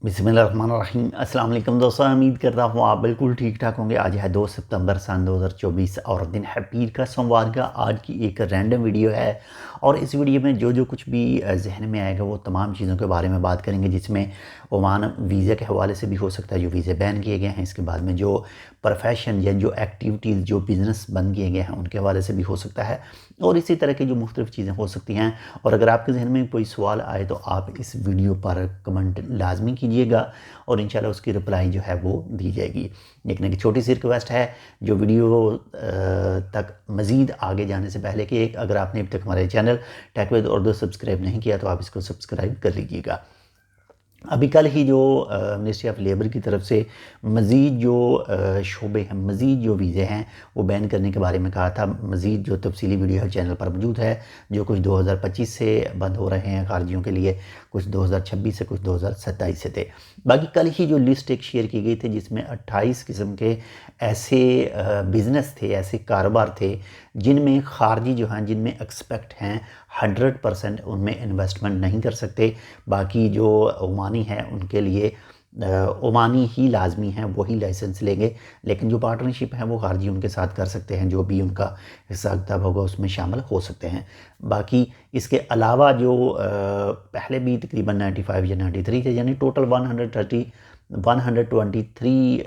बिस्मिल्लाहिर्रहमानिर्रहीम। अस्सलाम वालेकुम दोस्तों, उम्मीद करता हूँ आप बिल्कुल ठीक ठाक होंगे। आज है 2 सितंबर सन 2024 और दिन है पीर का सोमवार का। आज की एक रैंडम वीडियो है और इस वीडियो में जो जो कुछ भी जहन में आएगा वो तमाम चीज़ों के बारे में बात करेंगे, जिसमें ओमान वीज़ा के हवाले से भी हो सकता है, जो वीज़े बैन किए गए हैं। इसके बाद में जो प्रोफेशन या जो एक्टिविटीज़ जो बिज़नेस बंद किए गए हैं उनके हवाले से भी हो सकता है, और इसी तरह की जो मुख्तलिफ़ चीज़ें हो सकती हैं। और अगर आपके जहन में कोई सवाल आए तो आप इस वीडियो पर कमेंट लाजमी कीजिएगा और इंशाल्लाह उसकी रिप्लाई जो है वो दी जाएगी। लेकिन एक छोटी सी रिक्वेस्ट है, जो वीडियो तक मज़ीद आगे जाने से पहले कि अगर आपने अभी तक हमारे channel tech with Urdu subscribe नहीं किया तो आप इसको सब्सक्राइब कर लीजिएगा। अभी कल ही जो मिनिस्ट्री ऑफ लेबर की तरफ से मज़ीद जो शोबे हैं, मज़ीद जो वीज़े हैं वो बैन करने के बारे में कहा था। मज़ीद जो तफसीली वीडियो है चैनल पर मौजूद है, जो कुछ 2025 से बंद हो रहे हैं खारजियों के लिए, कुछ 2026 से, कुछ 2027 से थे। बाकी कल ही जो लिस्ट एक शेयर की गई थी जिसमें 28 किस्म के ऐसे बिज़नेस थे, ऐसे कारोबार थे जिनमें खारजी जो हैं, जिनमें एक्सपेक्ट हैं 100% उनमें इन्वेस्टमेंट नहीं कर सकते। बाकी जो ओमानी हैं उनके लिए ओमानी ही लाजमी हैं, वही लाइसेंस लेंगे। लेकिन जो पार्टनरशिप है वो खारजी उनके साथ कर सकते हैं, जो भी उनका हिसाब किताब होगा उसमें शामिल हो सकते हैं। बाकी इसके अलावा जो पहले भी तकरीबन 95 या 93 थे, यानी टोटल 123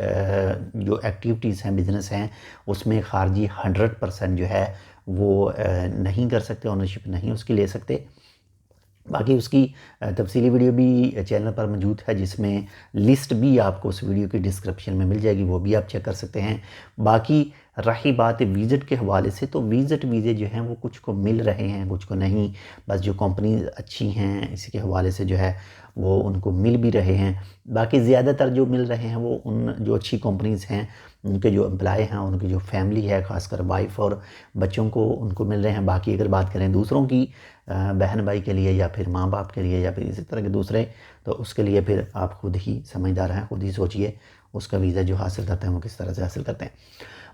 जो एक्टिविटीज़ हैं, बिज़नेस हैं, उसमें खारजी 100% जो है वो नहीं कर सकते, ओनरशिप नहीं उसकी ले सकते। बाकी उसकी तफसीली वीडियो भी चैनल पर मौजूद है, जिसमें लिस्ट भी आपको उस वीडियो की डिस्क्रिप्शन में मिल जाएगी, वो भी आप चेक कर सकते हैं। बाकी रही बात विज़िट के हवाले से, तो विज़िट वीज़े जो हैं वो कुछ को मिल रहे हैं, कुछ को नहीं। बस जो कंपनीज अच्छी हैं इसी के हवाले से जो है वो उनको मिल भी रहे हैं। बाकी ज़्यादातर जो मिल रहे हैं वो उन जो अच्छी कंपनीज़ हैं उनके जो एम्प्लॉय हैं, उनकी जो फैमिली है, ख़ासकर वाइफ और बच्चों को उनको मिल रहे हैं। बाकी अगर बात करें दूसरों की, बहन भाई के लिए या फिर माँ बाप के लिए या फिर इसी तरह के दूसरे, तो उसके लिए फिर आप खुद ही समझदार हैं, खुद ही सोचिए उसका वीज़ा जो हासिल करते हैं वो किस तरह से हासिल करते हैं।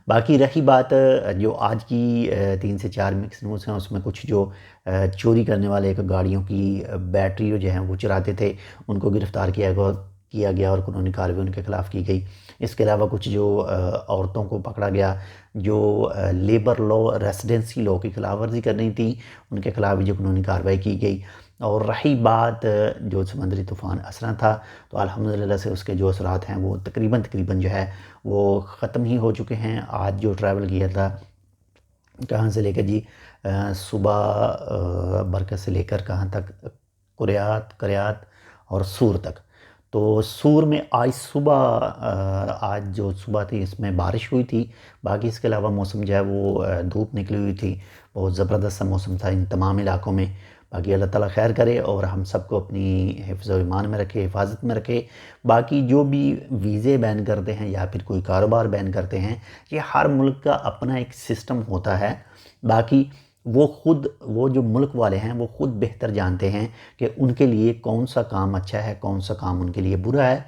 बाकी रही बात जो आज की 3 से 4 मिक्स न्यूज़ हैं, उसमें कुछ जो चोरी करने वाले एक गाड़ियों की बैटरी जो हैं वो चुराते थे, उनको गिरफ़्तार किया गया और कानूनी कार्रवाई उनके खिलाफ़ की गई। इसके अलावा कुछ जो औरतों को पकड़ा गया जो लेबर लॉ, रेसिडेंसी लॉ की खिलाफ वर्जी कर रही थी, उनके खिलाफ भी जो कानूनी कार्रवाई की गई। और रही बात जो समुद्री तूफ़ान असरा था, तो अल्हम्दुलिल्लाह से उसके जो असरात हैं वो तकरीबन जो है वो ख़त्म ही हो चुके हैं। आज जो ट्रैवल किया था कहाँ से लेकर जी, सुबह बरकत से लेकर कहाँ तक, कुरियात और सूर तक। तो सूर में आज सुबह आज जो सुबह थी इसमें बारिश हुई थी। बाकी इसके अलावा मौसम जो है वो धूप निकली हुई थी, बहुत ज़बरदस्त सा मौसम था इन तमाम इलाकों में। बाकी अल्लाह ताला खैर करे और हम सबको अपनी हिफ्ज़ व ईमान में रखे, हिफाजत में रखे। बाकी जो भी वीज़े बैन करते हैं या फिर कोई कारोबार बैन करते हैं, ये हर मुल्क का अपना एक सिस्टम होता है। बाकी वो जो मुल्क वाले हैं वो ख़ुद बेहतर जानते हैं कि उनके लिए कौन सा काम अच्छा है, कौन सा काम उनके लिए बुरा है।